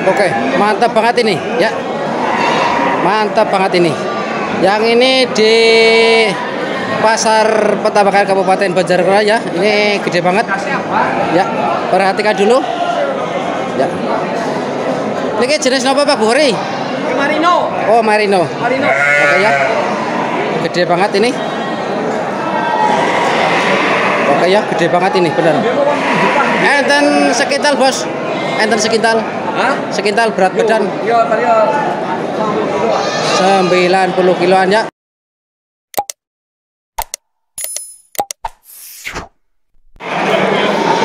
Oke, mantap banget ini ya. Mantap banget ini. Yang ini di Pasar Petambakan Kabupaten Banjarnegara ya. Ini gede banget. Ya, perhatikan dulu. Ya. Ini jenis apa Pak Buhori? Marino. Oh, Marino. Marino. Oke ya. Gede banget ini. Oke ya, gede banget ini, benar. Enten sekintal, Bos. Enten sekintal. Hah? Sekintal berat badan. Iya, tadi 90 kiloan ya.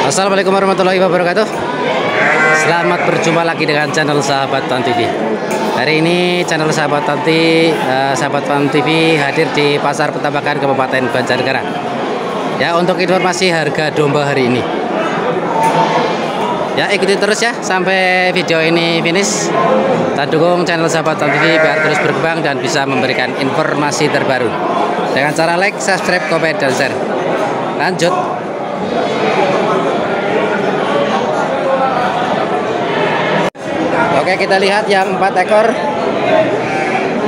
Assalamualaikum warahmatullahi wabarakatuh. Selamat berjumpa lagi dengan channel Sahabat Ton TV. Hari ini channel Sahabat Ton TV hadir di Pasar Petambakan Kabupaten Banjarnegara. Ya, untuk informasi harga domba hari ini. Ya, ikuti terus ya sampai video ini finish. Dan dukung channel Sahabat Ton TV biar terus berkembang dan bisa memberikan informasi terbaru dengan cara like, subscribe, komen, dan share. Lanjut. Oke, kita lihat yang 4 ekor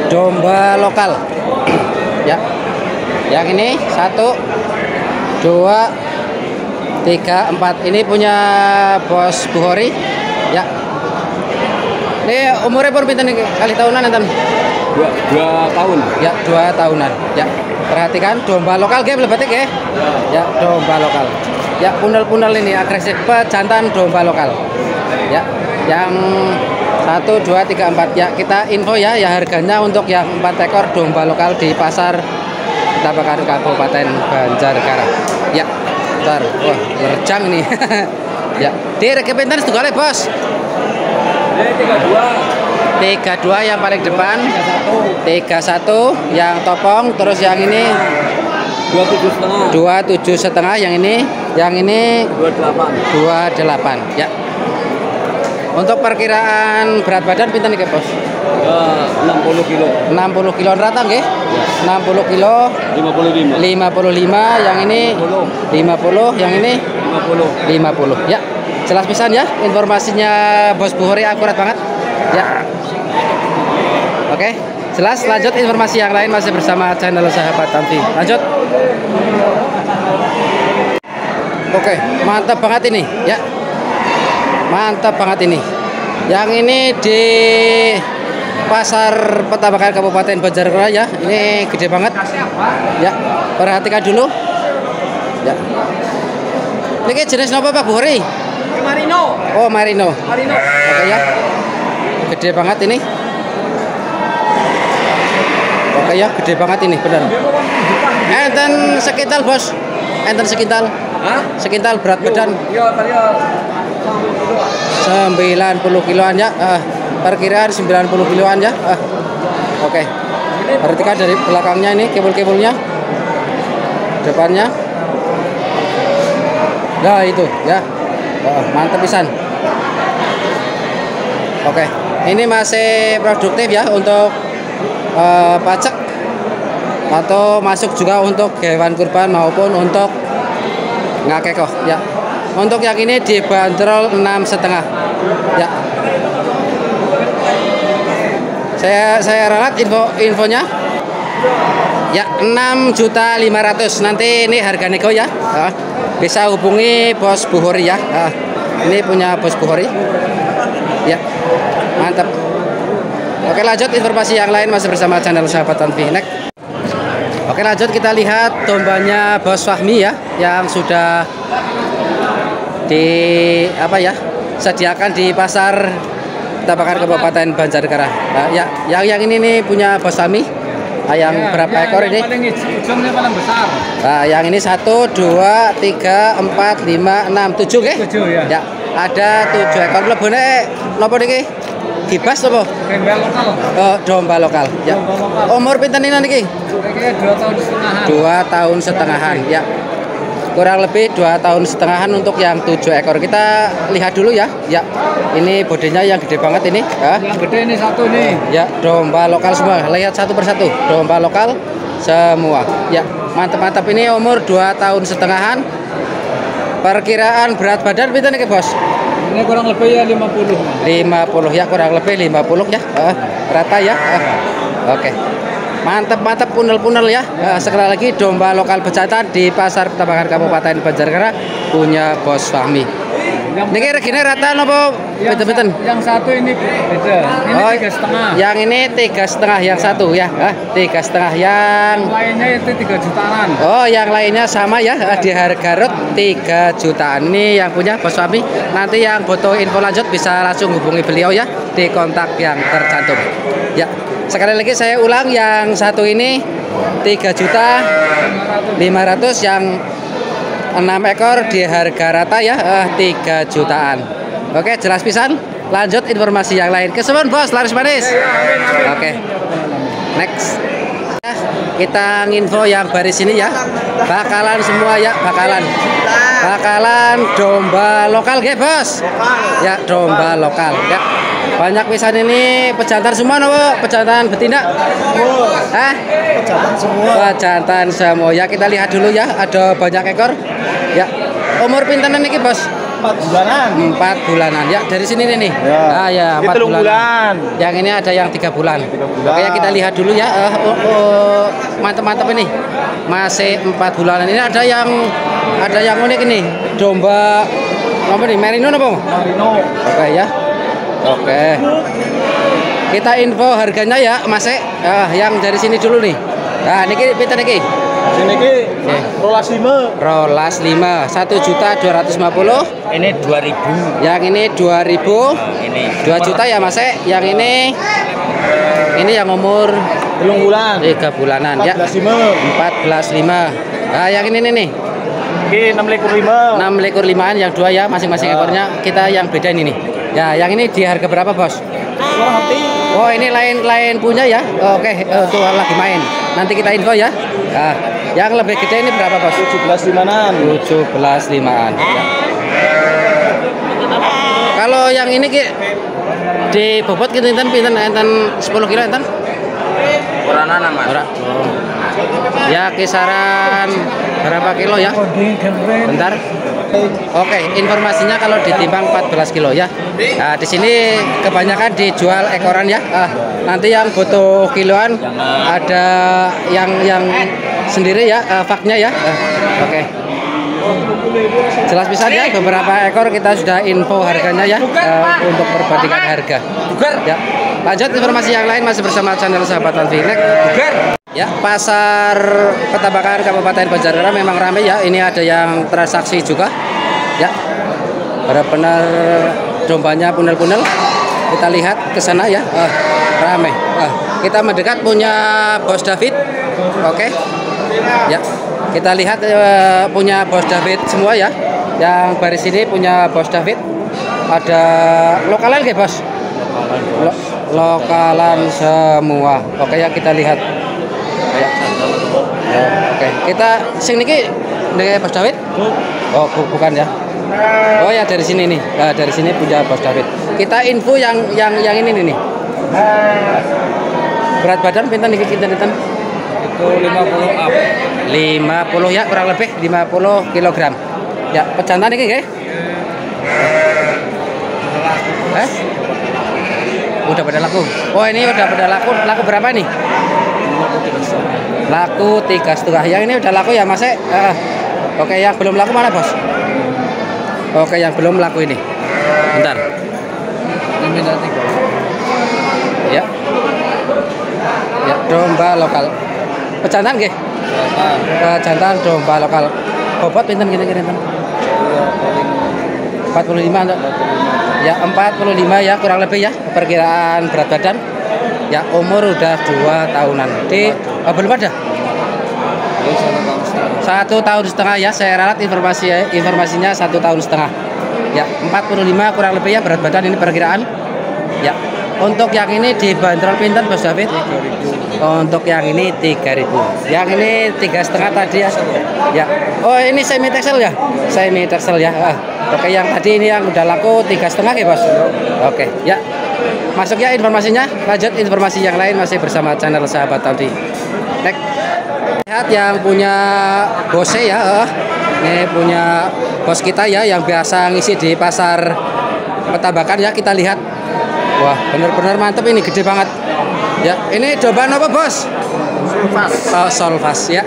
domba lokal. Ya. Yang ini 1 2 3 4. Ini punya Bos Buhori. Ya. Ini umurnya pun pinten kali tahunan enten? 2 tahun. Ya, 2 tahunan. Ya. Perhatikan domba lokal game lebatik ya. Ya, domba lokal. Ya, punel-punel ini agresif, pejantan domba lokal. Ya. Yang 1 2 3 4 ya, kita info ya harganya untuk yang 4 ekor domba lokal di Pasar Petambakan Kabupaten Banjarnegara. Ya. Bentar, wah merjang nih. Ya, di regi pinten setunggal Bos? 32 yang paling depan, 31 yang topong, terus yang ini 27,5, yang ini 28 ya. Untuk perkiraan berat badan pinten nih Bos? 60 kilo. 60 kilo rata nggih? 60 kilo 55. 55, yang ini 50, yang ini 50 ya. Jelas pisan ya, informasinya Bos Buhori akurat banget ya. Oke, jelas. Lanjut informasi yang lain masih bersama channel Sahabat Ton TV. Lanjut. Oke, mantap banget ini ya. Mantap banget ini. Yang ini di Pasar Petambakan Kabupaten Banjarnegara ya. Ini gede banget. Ya, perhatikan dulu. Ya. Ini jenis apa Pak Buhori? Marino. Oh, Marino. Marino. Oke ya. Gede banget ini. Oke ya, gede banget ini, benar. Enten sekintal, Bos. Enten sekintal. Hah? Sekintal berat badan. Iya, tadi 90 kiloan ya. Perkiraan 90 kiloan ya. Oke. Perhatikan dari belakangnya ini kebul-kebulnya. Depannya. Nah, itu ya. Mantap pisan. Oke. Ini masih produktif ya untuk pajak atau masuk juga untuk hewan kurban maupun untuk ngakekoh ya. Untuk yang ini dibanderol 6,5 ya. Saya ralat infonya ya, 6.500.000. Nanti ini harga nego ya. Bisa hubungi Bos Buhori ya. Ini punya Bos Buhori ya. Mantap. Oke, lanjut informasi yang lain masih bersama channel Sahabat Ton TV. Next. Oke, lanjut kita lihat dombanya Bos Fahmi ya, yang sudah sediakan di Pasar Petambakan Kabupaten Banjarnegara. Ya, yang ini nih punya Bos Fahmi. Yang berapa ekor ini? Ujungnya paling besar. Yang ini 1 2 3 4 5 6 7 nggih? 7 ya. Ya, ada 7 ekor. Lebone napa niki? Gibas apa? Domba lokal. Oh, domba lokal. Ya. Umur pinten niki? 2 tahun setengah. 2 tahun setengahan ya. Kurang lebih 2 tahun setengahan untuk yang 7 ekor. Kita lihat dulu ya. Ya. Ini bodinya yang gede banget ini. Yang gede ini 1 nih. Ya, domba lokal semua. Lihat satu persatu. Domba lokal semua. Ya, mantap-mantap. Ini umur 2 tahun setengahan. Perkiraan berat badan pinten niki, Bos? Ini kurang lebih ya 50. 50 ya, kurang lebih 50 ya. Rata ya. Oke. Mantap punel-punel ya. Sekali lagi domba lokal bejantan di Pasar Petambangan Kabupaten Banjarnegara punya Bos Fahmi. Niki regine rata napa beten-beten? Yang satu ini beda. Ini 3,5. Yang ini 3,5 yang satu ya. 3,5 yang lainnya itu 3 jutaan. Oh, yang lainnya sama ya, di harga rut 3 jutaan. Ini yang punya Bos Fahmi. Nanti yang butuh info lanjut bisa langsung hubungi beliau ya di kontak yang tercantum. Ya. Sekali lagi saya ulang, yang satu ini 3.500.000, yang 6 ekor di harga rata ya 3 jutaan. Oke, jelas pisan. Lanjut informasi yang lain. Kesuwun Bos, laris manis. Oke. Next. Kita nginfo yang baris ini ya. Bakalan semua ya, bakalan domba lokal ge, Bos. Ya, domba lokal ya. Banyak pisan ini pejantan semua nopo? Pejantan betina? Pejantan semua. Pejantan semua. Ya, kita lihat dulu ya, ada banyak ekor. Ya. Umur pintenan niki, Bos? 4 bulanan. 4 bulanan. Ya, dari sini nih. Ya. Ya, 4 bulan. Yang ini ada yang 3 bulan. 3 bulan. Oke, ya, kita lihat dulu ya. Mantap-mantap ini. Masih 4 bulanan. Ini ada yang unik ini. Domba apa nih? Merino apa? Marino. Oke ya. Oke. Kita info harganya ya, Mas. Yang dari sini dulu nih. Nah, niki pinten niki? Sini ki rolas 5. Rolas 5, 1.250.000. Ini 2000. Yang ini 2000. Ini 2 juta ya, Mas. Yang ini yang umur 3 bulan. 3 bulanan ya. 14.5. Nah, yang ini nih. Ki 6,5. 6,5-an yang 2 ya, masing-masing ekornya. Kita yang beda ini nih. Ya, yang ini di harga berapa, Bos? Oh, ini lain punya ya. Oke, tuh lagi main. Nanti kita info ya. Nah, yang lebih gede ini berapa, Bos? 17,5-an. 17,5-an. Ya. Kalau yang ini ki di bobot kita enten 10 kilo enten? Ora ana, Mas. Ora. Ya, kisaran berapa kilo ya? Bentar. Oke, informasinya kalau ditimbang 14 kilo ya. Nah, di sini kebanyakan dijual ekoran ya. Nanti yang butuh kiloan ada yang sendiri ya, faknya ya. Oke. Jelas bisa ya, beberapa ekor kita sudah info harganya ya, untuk perbandingan harga. Ya. Lanjut informasi yang lain masih bersama channel Sahabat Tanfinek. Ya, Pasar Petambangan Kabupaten Banjarnegara memang ramai ya. Ini ada yang transaksi juga. Ya. Benar-benar dombanya punel-punel. Kita lihat ke sana ya. Ramai. Kita mendekat punya Bos David. Oke. Ya. Kita lihat punya Bos David semua ya. Yang baris ini punya Bos David. Ada lokalan nggih, Bos? Lokalan semua. Oke ya, kita lihat. Oke, kita sing niki dengan Bos David? Oh, bukan ya. Oh ya, dari sini nih. Nah, dari sini punya Bos David. Kita info yang ini nih. Berat badan pinten niki kinten? Itu 50 up. 50 ya, kurang lebih 50 kg. Ya, pejantan niki nggih. Udah pada laku. Oh, ini udah pada laku. Laku berapa nih? Laku 3,5. Yang ini udah laku ya, Mas? Oke, yang belum laku mana, Bos? Oke, yang belum laku ini. Bentar. Ini nanti. Ya. Ya, domba lokal. Pejantan nggih? Pejantan domba lokal. Bobot pinten kira-kira enten? 45 enggak? Ya, 45 ya, kurang lebih ya perkiraan berat badan. Ya, umur udah 2 tahunan. Belum ada? 1,5 tahun ya, saya ralat informasinya 1,5 tahun. Ya, 45 kurang lebih ya berat badan ini perkiraan. Ya. Untuk yang ini dibanderol pinten, Bos David? 3.000. Untuk yang ini 3.000. Yang ini 3,5 tadi ya. Ya. Oh, ini semi texel ya? Semi texel ya. Oke, yang tadi ini yang udah laku 3,5 ya, Bos? Oke, ya. Masuk ya informasinya. Lanjut informasi yang lain masih bersama channel Sahabat Tauti. Next. Lihat yang punya bosnya ya. Ini punya bos kita ya yang biasa ngisi di pasar Petabakan ya, kita lihat. Wah, benar-benar mantap ini, gede banget. Ya, ini domba apa, Bos? Sulfas. Oh, solvas ya,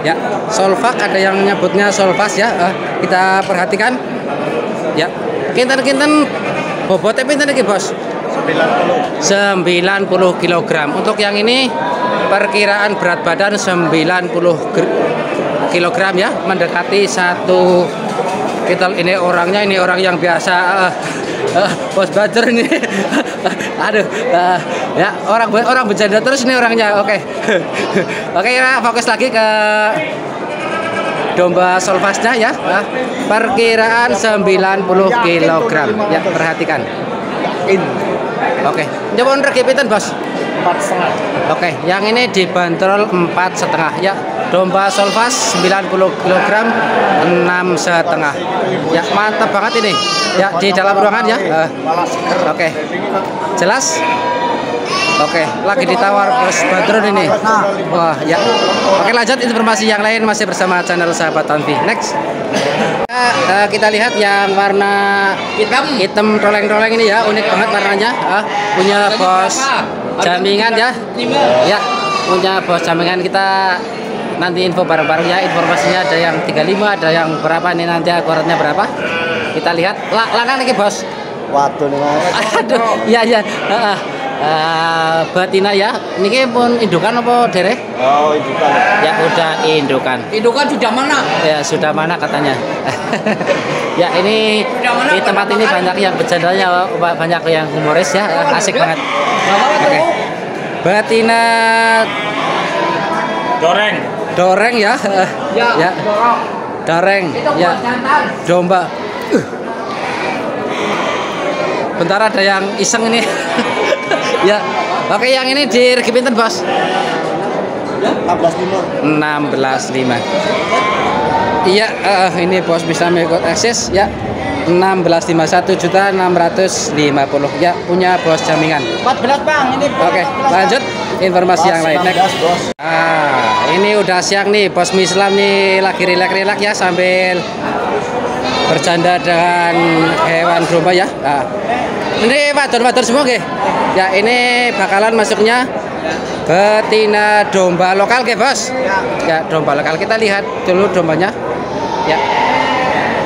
ya. Solvak ada yang nyebutnya solvas ya. Kita perhatikan. Ya. Kinten-kinten bobotnya pinten iki, Bos? 90 kg. Untuk yang ini perkiraan berat badan 90 kg ya, mendekati 1 kita ini orangnya, ini orang yang biasa Bos Badr ini. Aduh, ya orang bercanda terus ini orangnya. Oke. Oke ya, fokus lagi ke domba solvasnya ya. Perkiraan 90 kg ya, perhatikan. Oke, coba regi pinten, Bos? 4,5. Oke, yang ini dibanderol 4,5 ya. Domba solvas 90 kg 6,5 ya, mantap banget ini ya, di dalam ruangan ya. Oke, jelas. Oke, lagi ditawar Bos Badrun ini. Wah ya. Oke, lanjut informasi yang lain masih bersama channel Sahabat Tanvi. Next kita lihat yang warna hitam roleng-roleng ini ya, unik banget warnanya. Punya Bos Jamingan ya. Ya, punya Bos Jamingan. Kita nanti info bareng-bareng ya, informasinya ada yang 35, ada yang berapa nih, nanti akuratnya berapa kita lihat. Lanang nih, Bos. Waduh nih, Mas. Aduh, iya iya. Betina ya. Ini pun indukan apa derek? Oh, indukan. Ya udah indukan. Indukan sudah mana? Ya sudah mana katanya. Ya ini di tempat ini banyak yang bercandanya, banyak yang humoris ya, asik banget. Oke. Betina doreng ya. Ya. Doreng ya. Domba. Bentar, ada yang iseng ini. Ya. Oke, yang ini di regi pinten, Bos? 16,5. 16,5. Iya, ini Bos bisa mengikut akses ya. 16,5, 1.650 ya, punya Bos Jamingan. 14, Bang. Ini. Oke, lanjut informasi yang lain. Next. Ini udah siang nih, Bos Mislam nih lagi rileks-rileks ya sambil bercanda dengan hewan domba ya. Ini wadon-wadon semua nggih. Ya, ini bakalan masuknya betina domba lokal nggih, Bos. Ya, domba lokal. Kita lihat dulu dombanya. Ya.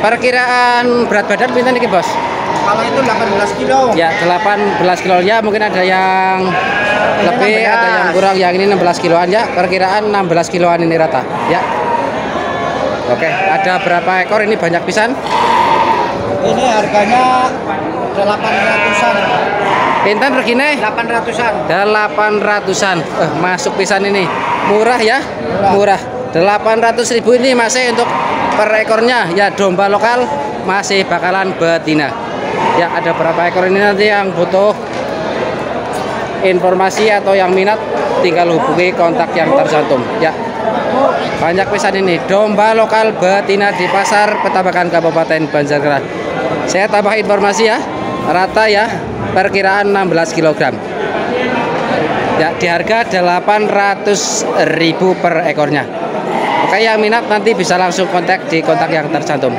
Perkiraan berat badan pinten iki, Bos? Kalau itu 18 kilo. Ya, 18 kilo ya, mungkin ada yang lebih, ada yang kurang. Yang ini 16 kiloan ya. Perkiraan 16 kiloan ini rata, ya. Oke, ada berapa ekor ini, banyak pisan? Ini harganya 800-an. Pinten regine? 800-an. 800-an. Masuk pisan ini. Murah ya? Murah. 800.000 ini masih untuk per ekornya ya, domba lokal masih bakalan betina. Ya, ada berapa ekor ini, nanti yang butuh informasi atau yang minat tinggal hubungi kontak yang tercantum ya. Banyak pisan ini domba lokal betina di pasar Petabakan Kabupaten Banjarnegara. Saya tambah informasi ya, rata ya, perkiraan 16 kg ya, di harga 800.000 per ekornya. Oke, yang minat nanti bisa langsung kontak di kontak yang tercantum.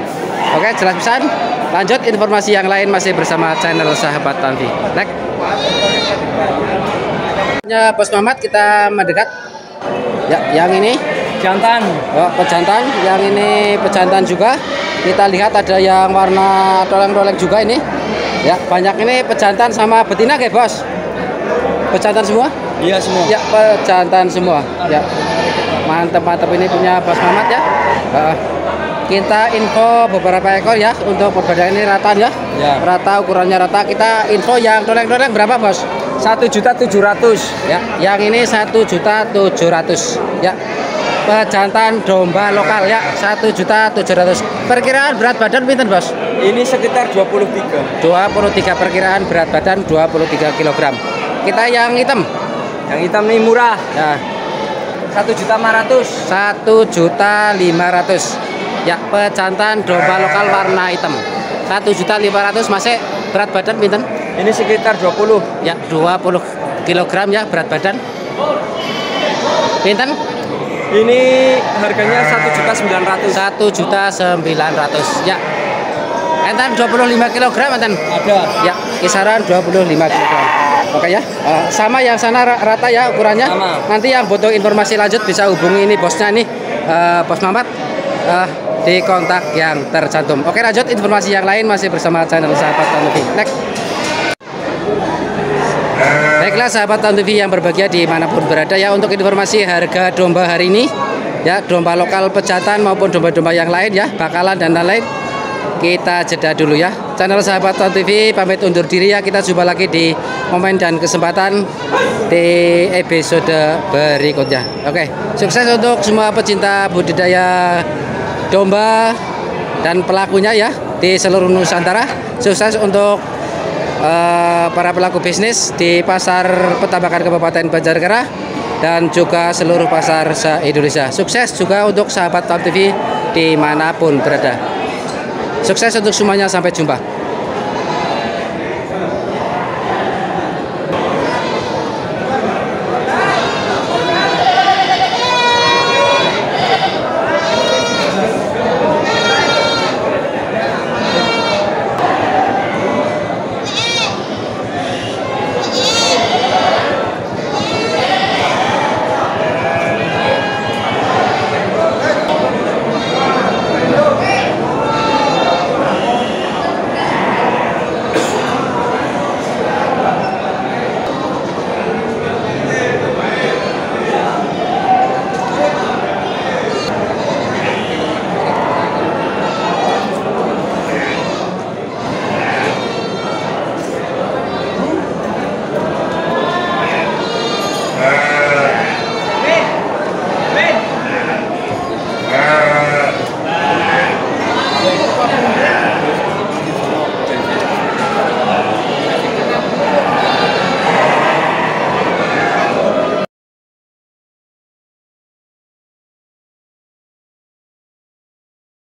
Oke, jelas pisan. Lanjut informasi yang lain masih bersama channel Sahabat Tanvi. Next. Ya, Bos Mamat, kita mendekat. Ya, yang ini Jantan. oh, pejantan. Yang ini pejantan juga. Kita lihat ada yang warna roleng-roleng juga ini. Ya, banyak ini pejantan sama betina kayak, Bos. Pejantan semua? Iya, semua. Ya, pejantan semua. Ya. Mantap-mantap ini punya Bos Mamat ya. Kita info beberapa ekor ya, untuk perbedaan ini rata ya. Ya. Rata, ukurannya rata. Kita info yang roleng-roleng berapa, Bos? 1.700.000. Ya, yang ini 1.700.000 ya. Pejantan domba lokal ya, 1.700.000. Perkiraan berat badan pinten, Bos? Ini sekitar 23. 23, perkiraan berat badan 23 kg. Kita yang hitam. Yang hitam nih murah. Ya, 1.500.000. 1.500.000 ya, pejantan domba lokal warna hitam. 1.500.000 masih berat badan pinten? Ini sekitar 20. Ya, 20 kg ya berat badan. Pinten? Ini harganya 1.900.000. 1.900.000 ya. Enten bejantan 25 kg mantan. Ada. Ya, kisaran 25 kg. Oke ya. Sama yang sana rata ya ukurannya. Sama. Nanti yang butuh informasi lanjut bisa hubungi ini bosnya nih, Bos Mamat. Di kontak yang tercantum. Oke, lanjut informasi yang lain masih bersama channel Sahabat Town TV. Next. Baiklah sahabat Town TV yang berbahagia dimanapun berada ya, untuk informasi harga domba hari ini ya, domba lokal pejantan maupun domba-domba yang lain ya, bakalan dan lain-lain, kita jeda dulu ya. Channel Sahabat Town TV pamit undur diri ya, kita jumpa lagi di momen dan kesempatan di episode berikutnya. Oke, sukses untuk semua pecinta budidaya domba dan pelakunya ya di seluruh Nusantara. Sukses untuk para pelaku bisnis di pasar Petambakan Kabupaten Banjarnegara dan juga seluruh pasar se-Indonesia. Sukses juga untuk sahabat Town TV dimanapun berada. Sukses untuk semuanya, sampai jumpa.